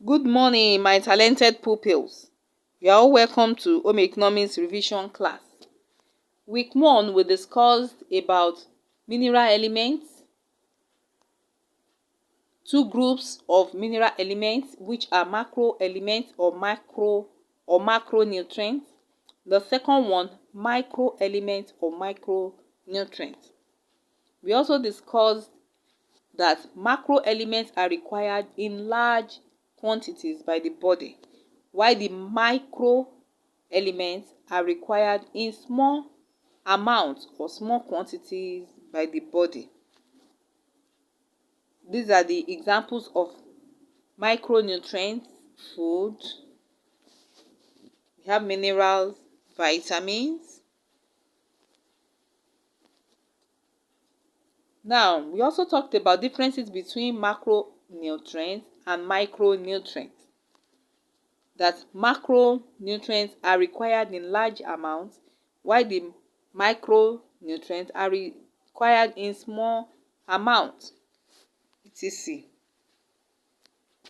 Good morning, my talented pupils. You are all welcome to Home Economics Revision class. Week 1, we discussed about mineral elements, two groups of mineral elements which are macro elements or macronutrients. The second one, micro elements or micronutrients. We also discussed that macro elements are required in large quantities by the body, while the micro elements are required in small amounts or small quantities by the body. These are the examples of micronutrients: food, we have minerals, vitamins. Now, we also talked about differences between macronutrients and micronutrients. That macronutrients are required in large amounts, while the micronutrients are required in small amounts, etc.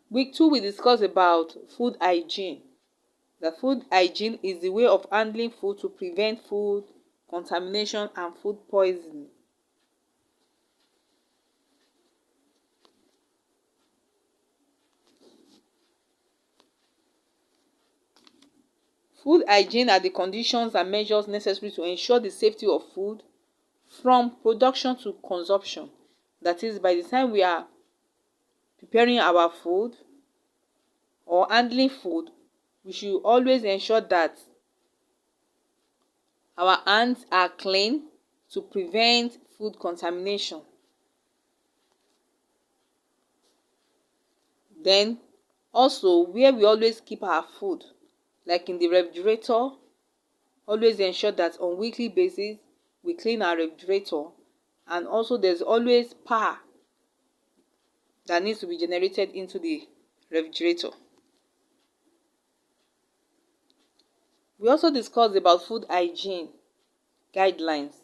Week 2, we discussed about food hygiene. The food hygiene is the way of handling food to prevent food contamination and food poisoning. Food hygiene are the conditions and measures necessary to ensure the safety of food from production to consumption. That is, by the time we are preparing our food or handling food, we should always ensure that our hands are clean to prevent food contamination. Then also, where we always keep our food, like in the refrigerator, always ensure that on weekly basis we clean our refrigerator. And also, there's always power that needs to be generated into the refrigerator. We also discussed about food hygiene guidelines,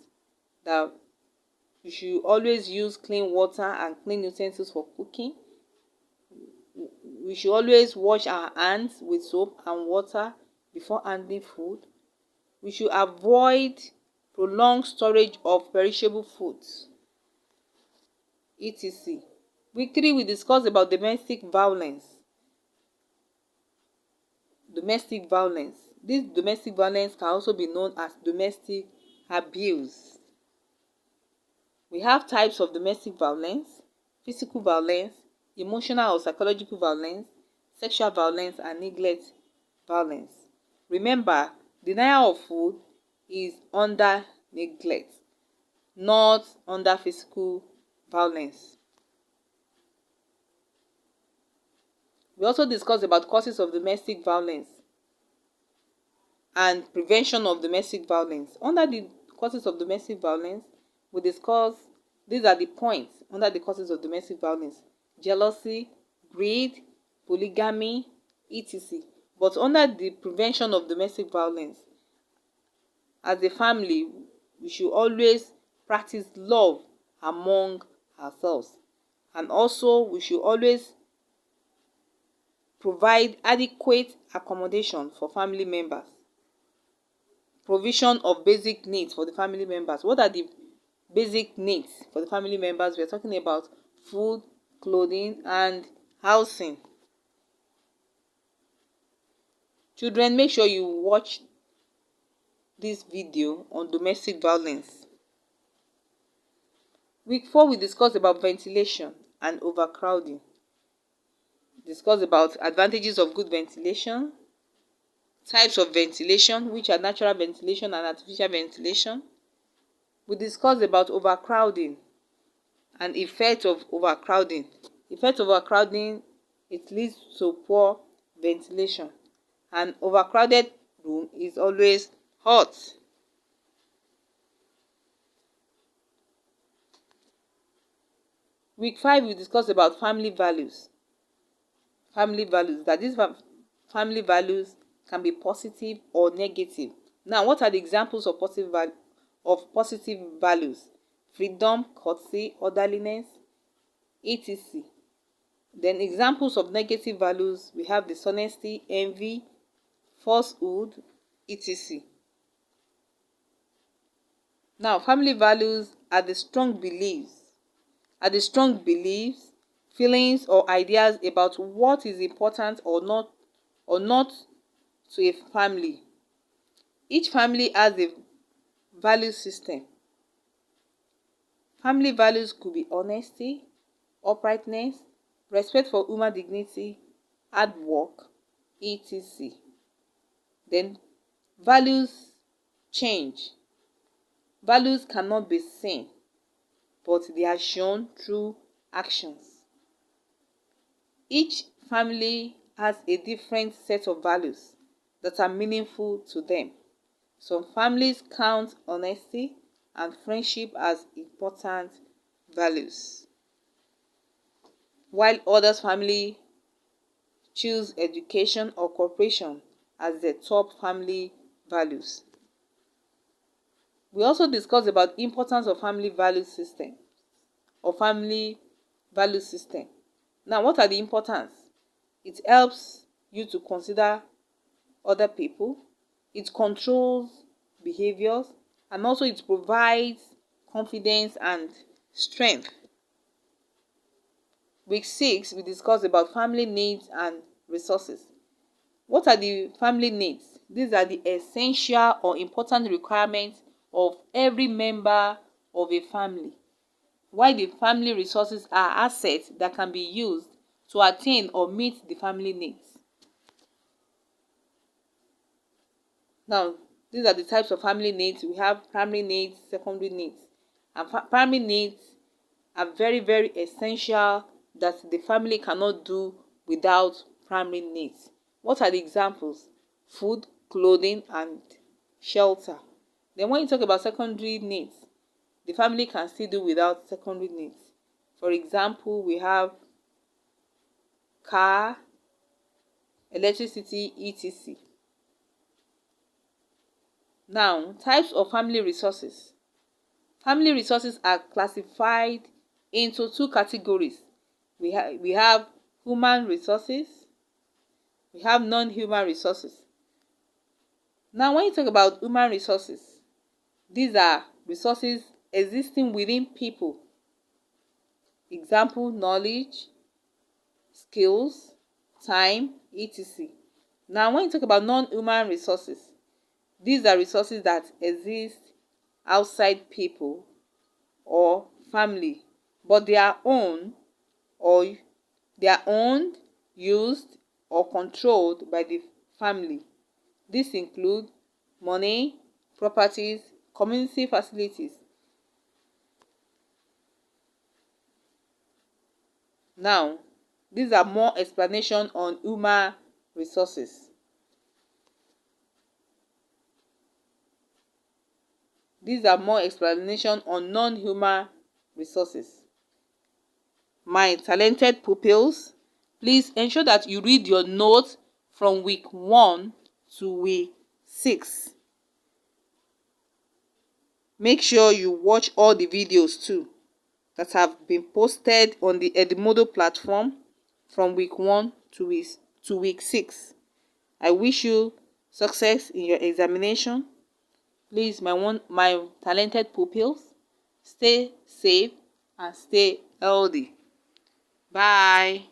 that you should always use clean water and clean utensils for cooking. We should always wash our hands with soap and water before handling food. We should avoid prolonged storage of perishable foods, etc. Week 3, we discussed about domestic violence. Domestic violence. This domestic violence can also be known as domestic abuse. We have types of domestic violence: physical violence, emotional or psychological violence, sexual violence, and neglect violence. Remember, denial of food is under neglect, not under physical violence. We also discussed about causes of domestic violence and prevention of domestic violence. Under the causes of domestic violence, we discussed, these are the points under the causes of domestic violence: jealousy, greed, polygamy, etc. But under the prevention of domestic violence, as a family, we should always practice love among ourselves. And also, we should always provide adequate accommodation for family members. Provision of basic needs for the family members. What are the basic needs for the family members? We are talking about food, clothing, and housing. Children, make sure you watch this video on domestic violence. Week 4, we discussed about ventilation and overcrowding. Discuss about advantages of good ventilation, types of ventilation, which are natural ventilation and artificial ventilation. We discussed about overcrowding and effect of overcrowding. Effect of overcrowding, it leads to poor ventilation. An overcrowded room is always hot. Week 5, we discussed about family values. Family values, that these family values can be positive or negative. Now, what are the examples of positive values? Freedom, courtesy, orderliness, etc. Then examples of negative values, we have dishonesty, envy, falsehood, etc. Now, family values are the strong beliefs, feelings or ideas about what is important or not to a family. Each family has a value system. Family values could be honesty, uprightness, respect for human dignity, hard work, etc. Then values change. Values cannot be seen, but they are shown through actions. Each family has a different set of values that are meaningful to them. Some families count honesty and friendship as important values, while others family choose education or cooperation as their top family values. We also discussed about importance of family value system or family value system. Now, what are the importance? It helps you to consider other people, it controls behaviors, and also it provides confidence and strength. Week 6, we discussed about family needs and resources. What are the family needs? These are the essential or important requirements of every member of a family, while the family resources are assets that can be used to attain or meet the family needs. Now, these are the types of family needs. We have primary needs, secondary needs. And primary needs are very, very essential that the family cannot do without primary needs. What are the examples? Food, clothing, and shelter. Then when you talk about secondary needs, the family can still do without secondary needs. For example, we have car, electricity, etc. Now, types of family resources. Family resources are classified into two categories. We have human resources, we have non-human resources. Now, when you talk about human resources, these are resources existing within people. Example, knowledge, skills, time, etc. Now, when you talk about non-human resources, these are resources that exist outside people or family, but they are owned, used, or controlled by the family. This include money, properties, community facilities. Now, these are more explanation on human resources. These are more explanation on non-human resources. My talented pupils, please ensure that you read your notes from week 1 to week 6. Make sure you watch all the videos too that have been posted on the Edmodo platform from week 1 to week 6. I wish you success in your examination. Please, my talented pupils, stay safe and stay healthy. Bye.